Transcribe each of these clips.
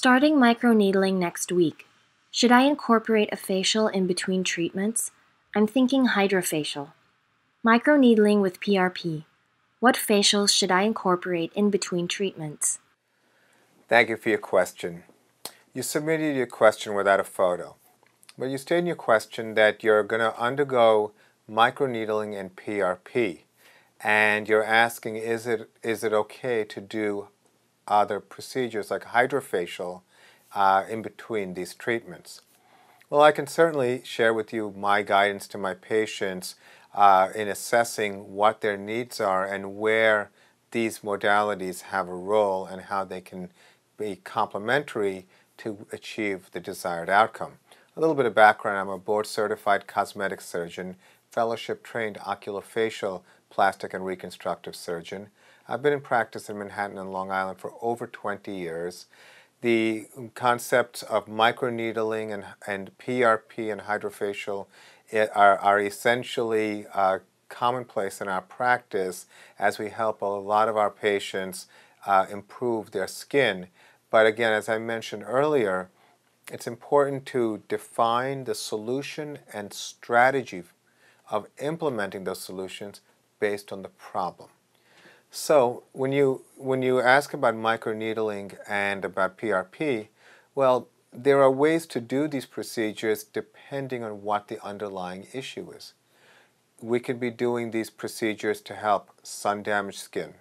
Starting microneedling next week. Should I incorporate a facial in between treatments? I'm thinking HydraFacial. Microneedling with PRP. What facials should I incorporate in between treatments? Thank you for your question. You submitted your question without a photo, but you stated in your question that you're going to undergo microneedling and PRP, and you're asking is it okay to do other procedures like HydraFacial in between these treatments. Well, I can certainly share with you my guidance to my patients in assessing what their needs are and where these modalities have a role and how they can be complementary to achieve the desired outcome. A little bit of background: I'm a board-certified cosmetic surgeon, fellowship-trained oculofacial, plastic and reconstructive surgeon. I've been in practice in Manhattan and Long Island for over 20 years. The concepts of microneedling and PRP and HydraFacial are essentially commonplace in our practice as we help a lot of our patients improve their skin. But again, as I mentioned earlier, it's important to define the solution and strategy of implementing those solutions based on the problem. So when you ask about microneedling and about PRP, well, there are ways to do these procedures depending on what the underlying issue is. We could be doing these procedures to help sun-damaged skin,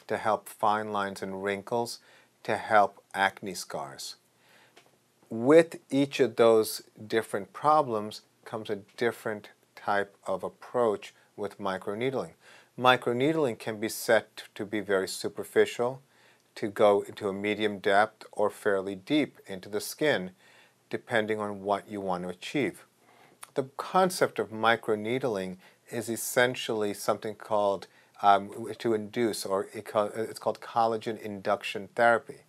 to help fine lines and wrinkles, to help acne scars. With each of those different problems comes a different type of approach with microneedling. Microneedling can be set to be very superficial, to go into a medium depth or fairly deep into the skin, depending on what you want to achieve. The concept of microneedling is essentially something called to induce, or it's called collagen induction therapy.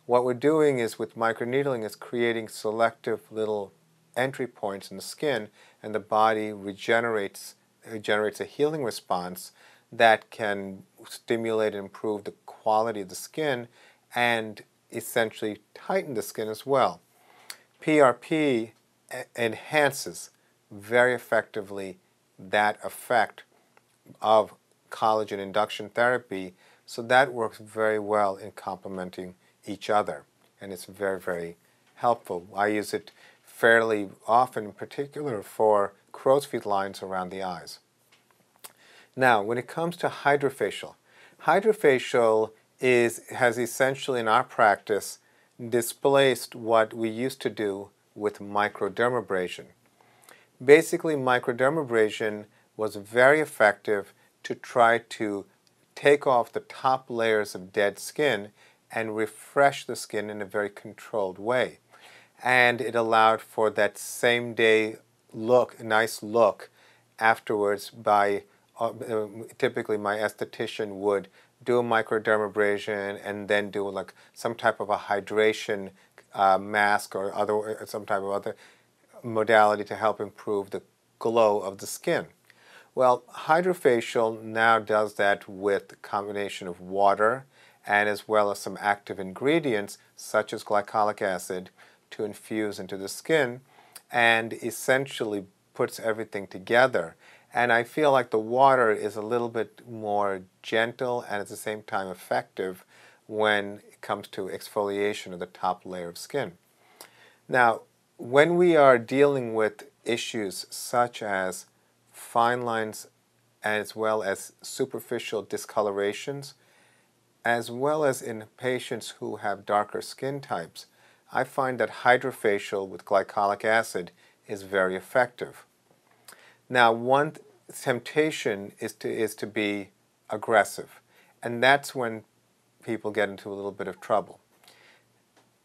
What we're doing is with microneedling is creating selective little entry points in the skin, and the body generates a healing response that can stimulate and improve the quality of the skin and essentially tighten the skin as well. PRP enhances very effectively that effect of collagen induction therapy, so that works very well in complementing each other, and it's very, very helpful. I use it fairly often, in particular for crow's feet lines around the eyes. Now, when it comes to HydraFacial, HydraFacial has essentially in our practice displaced what we used to do with microdermabrasion. Basically, microdermabrasion was very effective to try to take off the top layers of dead skin and refresh the skin in a very controlled way. And it allowed for that same day look, nice look afterwards by typically my esthetician would do a microdermabrasion and then do like some type of a hydration mask or some type of other modality to help improve the glow of the skin. Well, HydraFacial now does that with a combination of water and as well as some active ingredients such as glycolic acid to infuse into the skin, and essentially puts everything together. And I feel like the water is a little bit more gentle and at the same time effective when it comes to exfoliation of the top layer of skin. Now, when we are dealing with issues such as fine lines as well as superficial discolorations, as well as in patients who have darker skin types, I find that HydraFacial with glycolic acid is very effective. Now, one temptation is to be aggressive, and that's when people get into a little bit of trouble.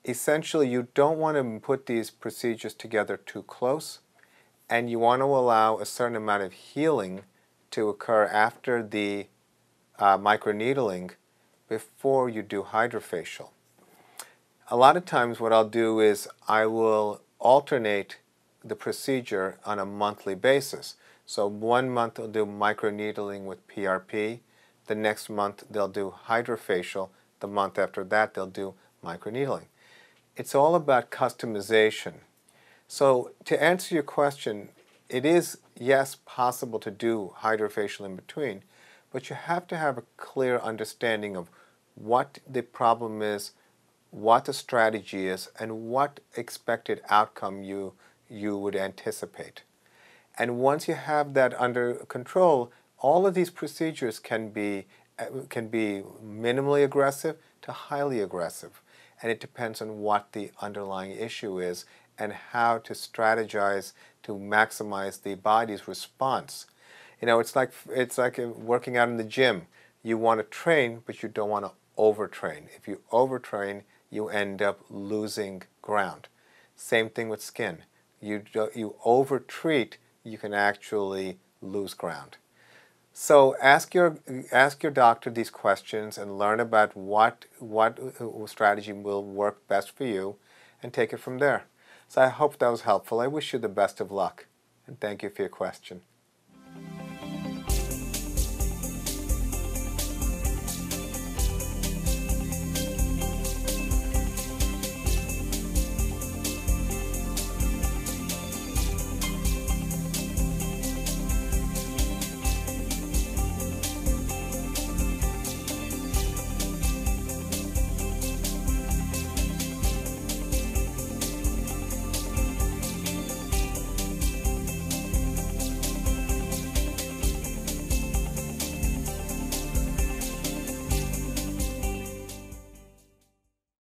Essentially, you don't want to put these procedures together too close, and you want to allow a certain amount of healing to occur after the microneedling before you do HydraFacial. A lot of times what I'll do is I will alternate the procedure on a monthly basis. So 1 month they'll do microneedling with PRP, the next month they'll do HydraFacial, the month after that they'll do microneedling. It's all about customization. So to answer your question, it is, yes, possible to do HydraFacial in between, but you have to have a clear understanding of what the problem is, what the strategy is, and what expected outcome you would anticipate. And once you have that under control, all of these procedures can be minimally aggressive to highly aggressive. And it depends on what the underlying issue is and how to strategize to maximize the body's response. You know, it's like working out in the gym. You want to train, but you don't want to overtrain. If you overtrain, you end up losing ground. Same thing with skin. You overtreat, you can actually lose ground. So ask your doctor these questions and learn about what strategy will work best for you, and take it from there. So I hope that was helpful. I wish you the best of luck, and thank you for your question.